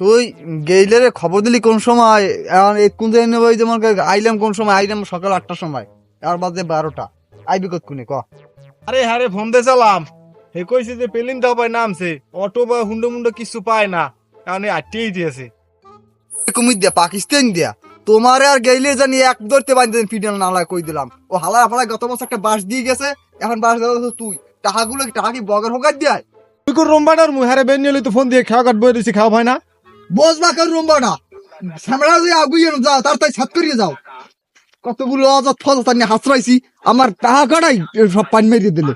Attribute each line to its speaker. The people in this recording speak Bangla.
Speaker 1: তুই গেইলে রে খবর দিলি কোন সময়? এখন কোন জায়গায় নেবো? যেমন আইলাম কোন সময়? আইলাম সকাল 8টার সময়, আর বাজে 12টা। আইবি কতক্ষণে ক?
Speaker 2: আরে হ্যাঁ রে, ফোন দিয়ে চালাম। হে কইছে যে পেলিন দাও পায় নামছে, অটো বা হুন্ডো মুন্ডো কিছু পায় না, কারণ আটটেই দিয়েছে।
Speaker 1: কুমির দিয়া, পাকিস্তান দিয়া। তোমারে আর গেইলে জানি এক ধরতে বাঁধতে ফিডাল নালা কই দিলাম। ও হালা ফালা গত বছর একটা বাস দিয়ে গেছে, এখন বাস দেওয়া তুই। টাকা কি বগের হোকার দেয়?
Speaker 2: তুই কোন রোমবাটার মুহারে বেন নিলি তো ফোন দিয়ে খাওয়া কাটবো দিছি, খাওয়া হয় না।
Speaker 1: বসবা কার রুমবাটা সামরা যে আগুইয়ে যাও, তার তাই ছাত করিয়ে যাও। কতগুলো অজাত ফল তার নিয়ে হাসরাইছি, আমার টাকা কাটাই সব পানি মেরিয়ে দিলে।